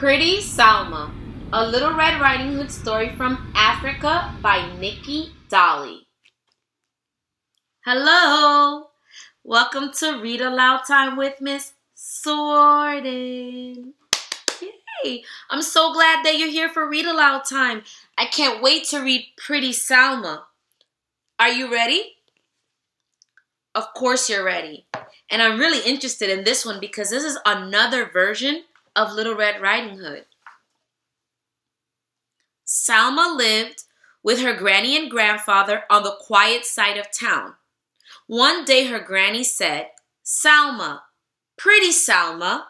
Pretty Salma, a Little Red Riding Hood story from Africa by Nikki Dolly. Hello! Welcome to Read Aloud Time with Miss Sorden. Yay! I'm so glad that you're here for Read Aloud Time. I can't wait to read Pretty Salma. Are you ready? Of course you're ready. And I'm really interested in this one because this is another version of Little Red Riding Hood. Salma lived with her granny and grandfather on the quiet side of town. One day her granny said, "Salma, pretty Salma,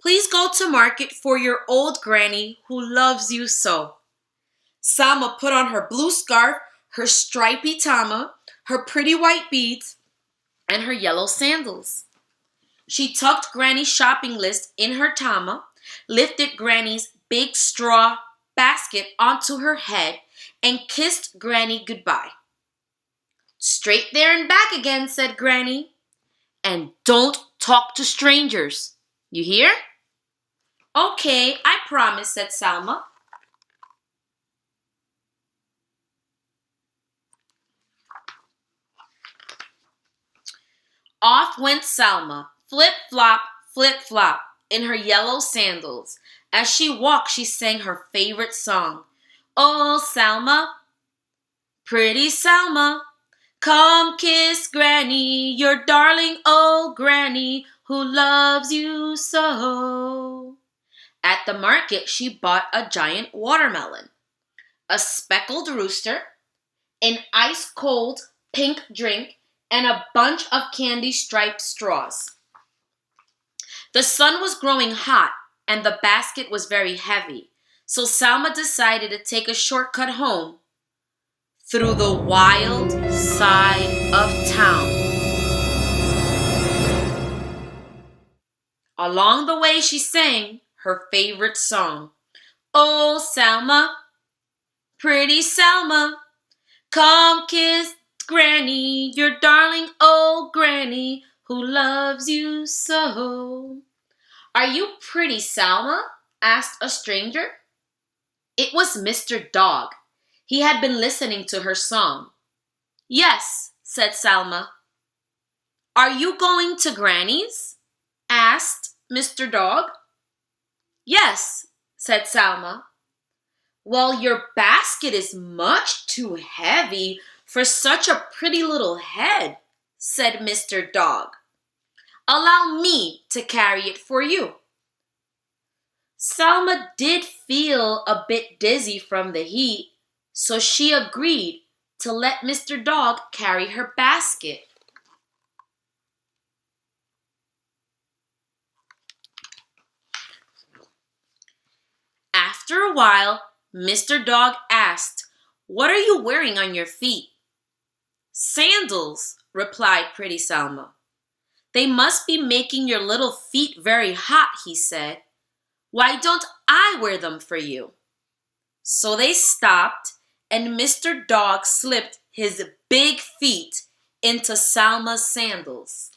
please go to market for your old granny who loves you so." Salma put on her blue scarf, her stripy ntama, her pretty white beads, and her yellow sandals. She tucked Granny's shopping list in her ntama, lifted Granny's big straw basket onto her head, and kissed Granny goodbye. "Straight there and back again," said Granny. "And don't talk to strangers. You hear?" "Okay, I promise," said Salma. Off went Salma, flip-flop, in her yellow sandals. As she walked, she sang her favorite song. "Oh, Salma, pretty Salma, come kiss Granny, your darling old Granny who loves you so." At the market, she bought a giant watermelon, a speckled rooster, an ice-cold pink drink, and a bunch of candy-striped straws. The sun was growing hot, and the basket was very heavy, so Salma decided to take a shortcut home through the wild side of town. Along the way, she sang her favorite song. "Oh, Salma, pretty Salma, come kiss Granny, your darling old Granny who loves you so." "Are you pretty Salma?" asked a stranger. It was Mr. Dog. He had been listening to her song. "Yes," said Salma. "Are you going to Granny's?" asked Mr. Dog. "Yes," said Salma. "Well, your basket is much too heavy for such a pretty little head," said Mr. Dog. "Allow me to carry it for you." Salma did feel a bit dizzy from the heat, so she agreed to let Mr. Dog carry her basket. After a while, Mr. Dog asked, "What are you wearing on your feet?" "Sandals," replied Pretty Salma. "They must be making your little feet very hot," he said. "Why don't I wear them for you?" So they stopped, and Mr. Dog slipped his big feet into Salma's sandals.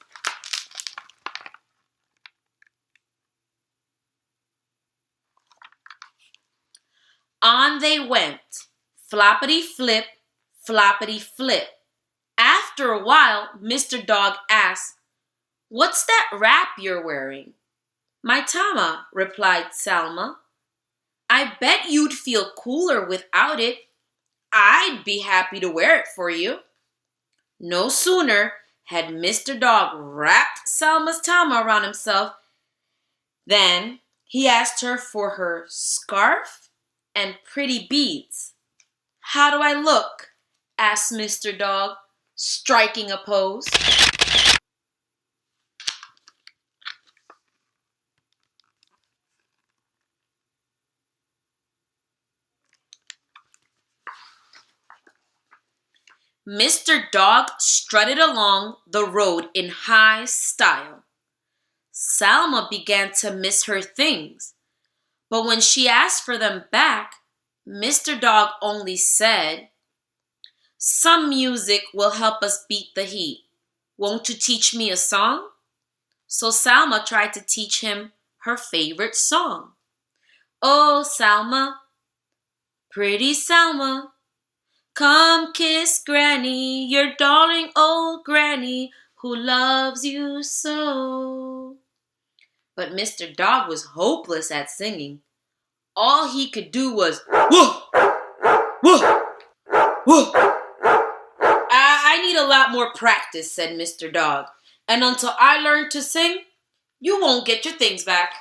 On they went, floppity flip, floppity flip. After a while, Mr. Dog asked, "What's that wrap you're wearing?" "My ntama," replied Salma. "I bet you'd feel cooler without it. I'd be happy to wear it for you." No sooner had Mr. Dog wrapped Salma's ntama around himself than he asked her for her scarf and pretty beads. "How do I look?" asked Mr. Dog, striking a pose. Mr. Dog strutted along the road in high style. Salma began to miss her things, but when she asked for them back, Mr. Dog only said, "Some music will help us beat the heat. Won't you teach me a song?" So Salma tried to teach him her favorite song. Oh, Salma, pretty Salma, come kiss Granny, your darling old Granny, who loves you so. But Mr. Dog was hopeless at singing. All he could do was, woof, woof, woof. I need a lot more practice, said Mr. Dog. And until I learn to sing, you won't get your things back.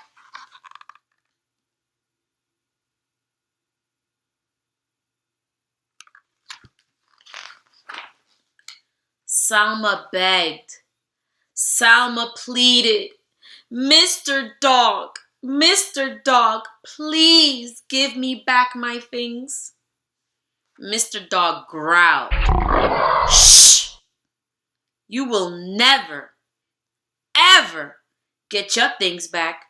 Salma begged. Salma pleaded. Mr. Dog, please give me back my things. Mr. Dog growled. Shh! You will never, ever get your things back.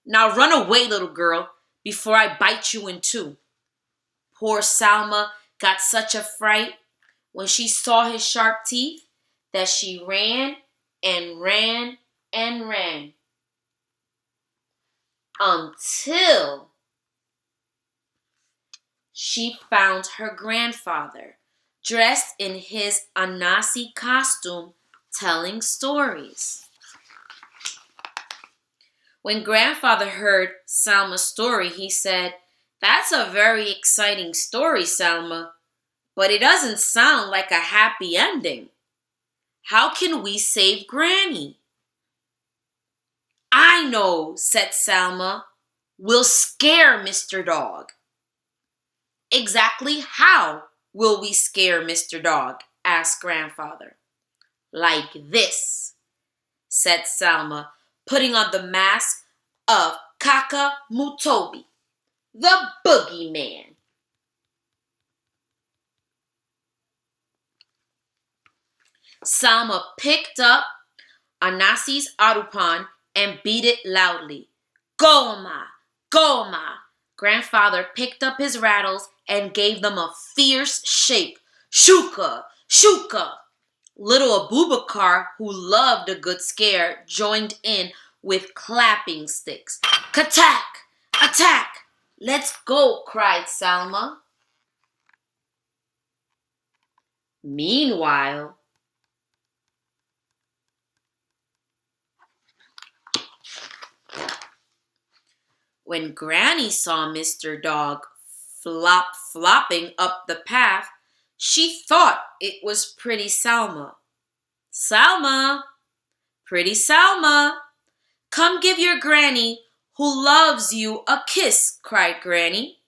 Now run away, little girl, before I bite you in two. Poor Salma got such a fright when she saw his sharp teeth that she ran and ran and ran until she found her grandfather dressed in his Anasi costume telling stories. When grandfather heard Salma's story, he said, "That's a very exciting story, Salma, but it doesn't sound like a happy ending. How can we save Granny?" "I know," said Salma. "We'll scare Mr. Dog." "Exactly how will we scare Mr. Dog?" asked grandfather. "Like this," said Salma, putting on the mask of Kaka Mutobi, the boogeyman. Salma picked up Anasi's arupan and beat it loudly. Goma, Goma. Grandfather picked up his rattles and gave them a fierce shake. Shuka, Shuka. Little Abubakar, who loved a good scare, joined in with clapping sticks. Katak! Attack! Let's go, cried Salma. Meanwhile, when Granny saw Mr. Dog flopping up the path, she thought it was Pretty Salma. Salma, Pretty Salma, come give your Granny, who loves you, a kiss, cried Granny.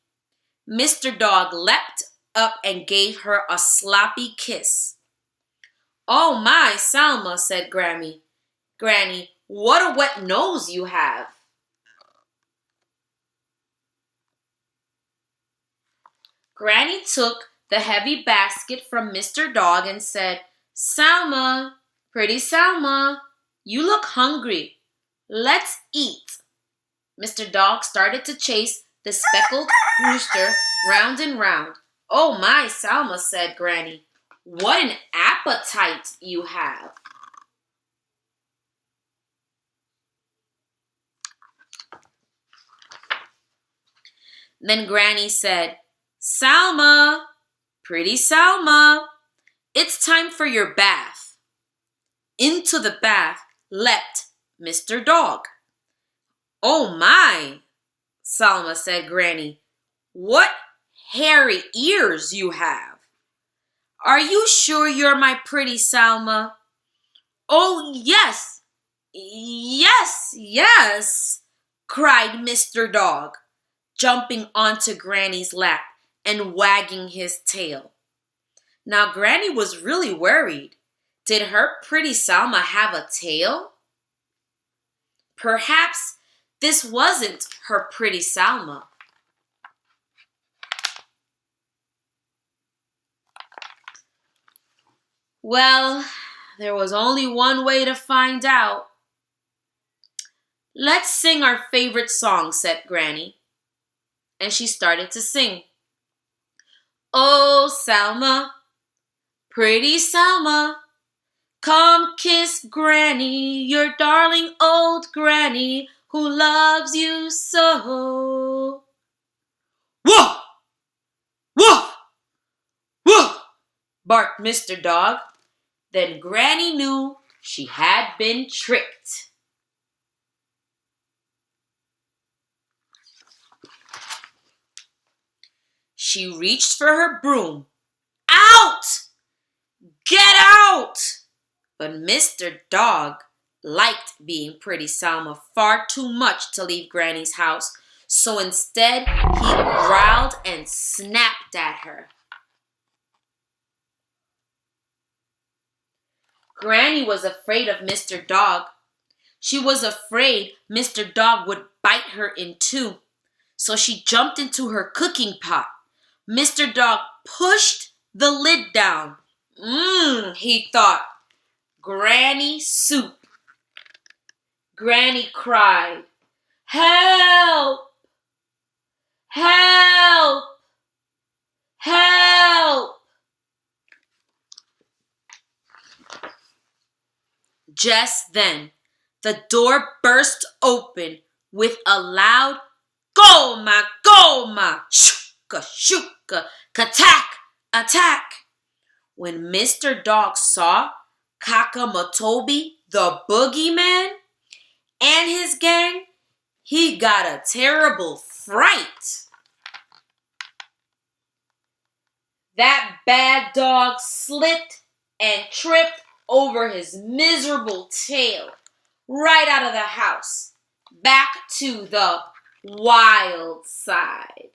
Mr. Dog leapt up and gave her a sloppy kiss. Oh my, Salma, said Granny. Granny, what a wet nose you have. Granny took the heavy basket from Mr. Dog and said, Salma, Pretty Salma, you look hungry. Let's eat. Mr. Dog started to chase the speckled rooster round and round. Oh my, Salma, said Granny, what an appetite you have. Then Granny said, Salma, Pretty Salma, it's time for your bath. Into the bath leapt Mr. Dog. Oh my, Salma, said Granny, what hairy ears you have. Are you sure you're my Pretty Salma? Oh, yes, yes, yes, cried Mr. Dog, jumping onto Granny's lap and wagging his tail. Now Granny was really worried. Did her Pretty Salma have a tail? Perhaps this wasn't her Pretty Salma. Well, there was only one way to find out. Let's sing our favorite song, said Granny. And she started to sing. Oh, Salma, Pretty Salma, come kiss Granny, your darling old Granny, who loves you so. Woof! Woof! Woof! Barked Mr. Dog. Then Granny knew she had been tricked. She reached for her broom. Out! Get out! But Mr. Dog liked being Pretty Salma far too much to leave Granny's house, so instead he growled and snapped at her. Granny was afraid of Mr. Dog. She was afraid Mr. Dog would bite her in two, so she jumped into her cooking pot. Mr. Dog pushed the lid down. He thought, Granny soup. Granny cried, help! Help! Help! Just then, the door burst open with a loud Goma, Goma, shuka, shuka, katak, attack. When Mr. Dog saw Kakamatobi, the boogeyman, and his gang, he got a terrible fright. That bad dog slipped and tripped over his miserable tail right out of the house, back to the wild side.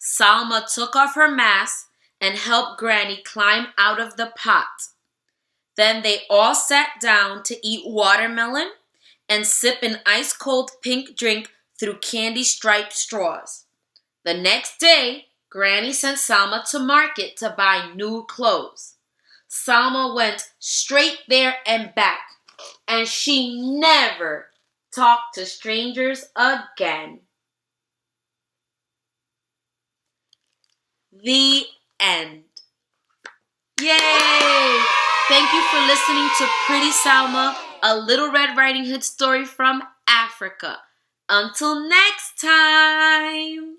Salma took off her mask and helped Granny climb out of the pot. Then they all sat down to eat watermelon and sip an ice-cold pink drink through candy-striped straws. The next day, Granny sent Salma to market to buy new clothes. Salma went straight there and back, and she never talked to strangers again. The end. Yay! Thank you for listening to Pretty Salma, a Little Red Riding Hood story from Africa. Until next time!